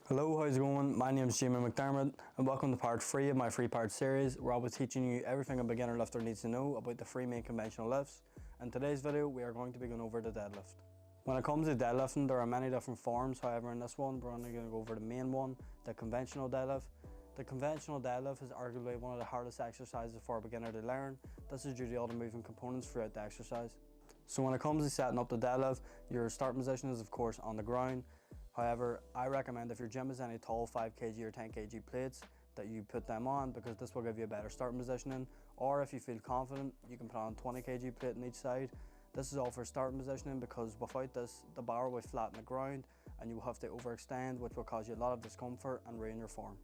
Hello, how's it going? My name is McDermott and welcome to part 3 of my 3-part series where I'll be teaching you everything a beginner lifter needs to know about the 3 main conventional lifts. In today's video we are going to be going over the deadlift. When it comes to deadlifting, there are many different forms. However, in this one we're only going to go over the main one, the conventional deadlift. The conventional deadlift is arguably one of the hardest exercises for a beginner to learn. This is due to all the moving components throughout the exercise. So when it comes to setting up the deadlift, your starting position is of course on the ground. However, I recommend if your gym has any tall 5kg or 10kg plates that you put them on, because this will give you a better starting positioning. Or if you feel confident, you can put on a 20kg plate on each side. This is all for starting positioning, because without this, the bar will flatten the ground and you will have to overextend, which will cause you a lot of discomfort and ruin your form.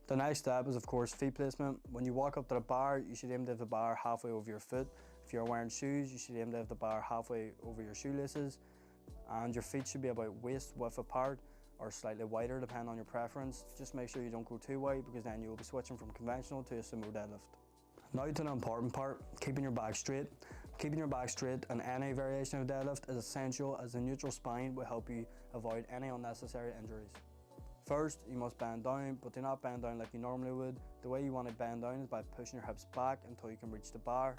The next step is of course feet placement. When you walk up to the bar, you should aim to have the bar halfway over your foot. If you're wearing shoes, you should aim to have the bar halfway over your shoelaces. And your feet should be about waist width apart or slightly wider depending on your preference. Just make sure you don't go too wide, because then you will be switching from conventional to a sumo deadlift. Now to the important part, keeping your back straight. Keeping your back straight in any variation of deadlift is essential, as the neutral spine will help you avoid any unnecessary injuries. First, you must bend down, but do not bend down like you normally would. The way you want to bend down is by pushing your hips back until you can reach the bar.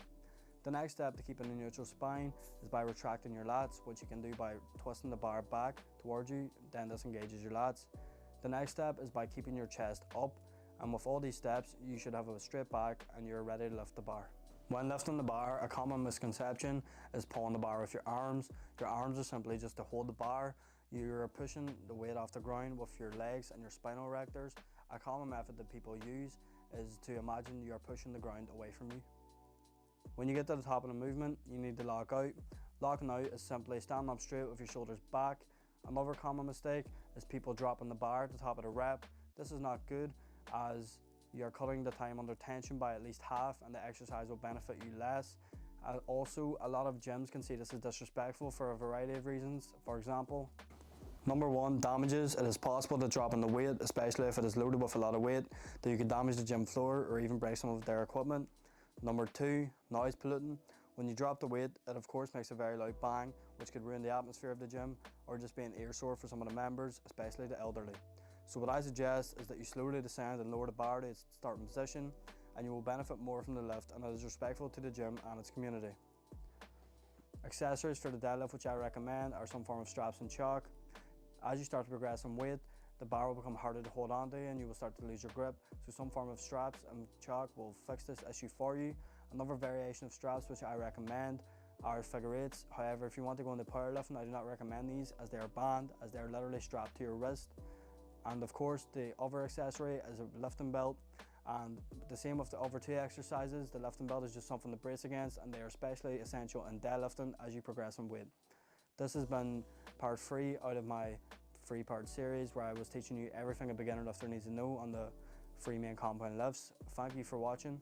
The next step to keeping a neutral spine is by retracting your lats, which you can do by twisting the bar back towards you, then this engages your lats. The next step is by keeping your chest up, and with all these steps you should have a straight back and you're ready to lift the bar. When lifting the bar, a common misconception is pulling the bar with your arms. Your arms are simply just to hold the bar. You're pushing the weight off the ground with your legs and your spinal erectors. A common method that people use is to imagine you are pushing the ground away from you. When you get to the top of the movement, you need to lock out. Locking out is simply standing up straight with your shoulders back. Another common mistake is people dropping the bar at the top of the rep. This is not good, as you are cutting the time under tension by at least half, and the exercise will benefit you less. Also, a lot of gyms can see this as disrespectful for a variety of reasons. For example, number 1, damages. It is possible to drop in the weight, especially if it is loaded with a lot of weight, that you could damage the gym floor or even break some of their equipment. Number 2, noise polluting. When you drop the weight, it of course makes a very loud bang, which could ruin the atmosphere of the gym or just be an ear sore for some of the members, especially the elderly. So what I suggest is that you slowly descend and lower the bar to its starting position, and you will benefit more from the lift, and it is respectful to the gym and its community. Accessories for the deadlift which I recommend are some form of straps and chalk. As you start to progress in weight, the bar will become harder to hold on to and you will start to lose your grip. So some form of straps and chalk will fix this issue for you. Another variation of straps which I recommend are figure eights. However, if you want to go into powerlifting, I do not recommend these, as they are banned, as they are literally strapped to your wrist. And of course, the other accessory is a lifting belt. And the same with the other 2 exercises. The lifting belt is just something to brace against, and they are especially essential in deadlifting as you progress in weight. This has been part 3 out of my 3-part series where I was teaching you everything a beginner lifter needs to know on the 3 main compound lifts. Thank you for watching.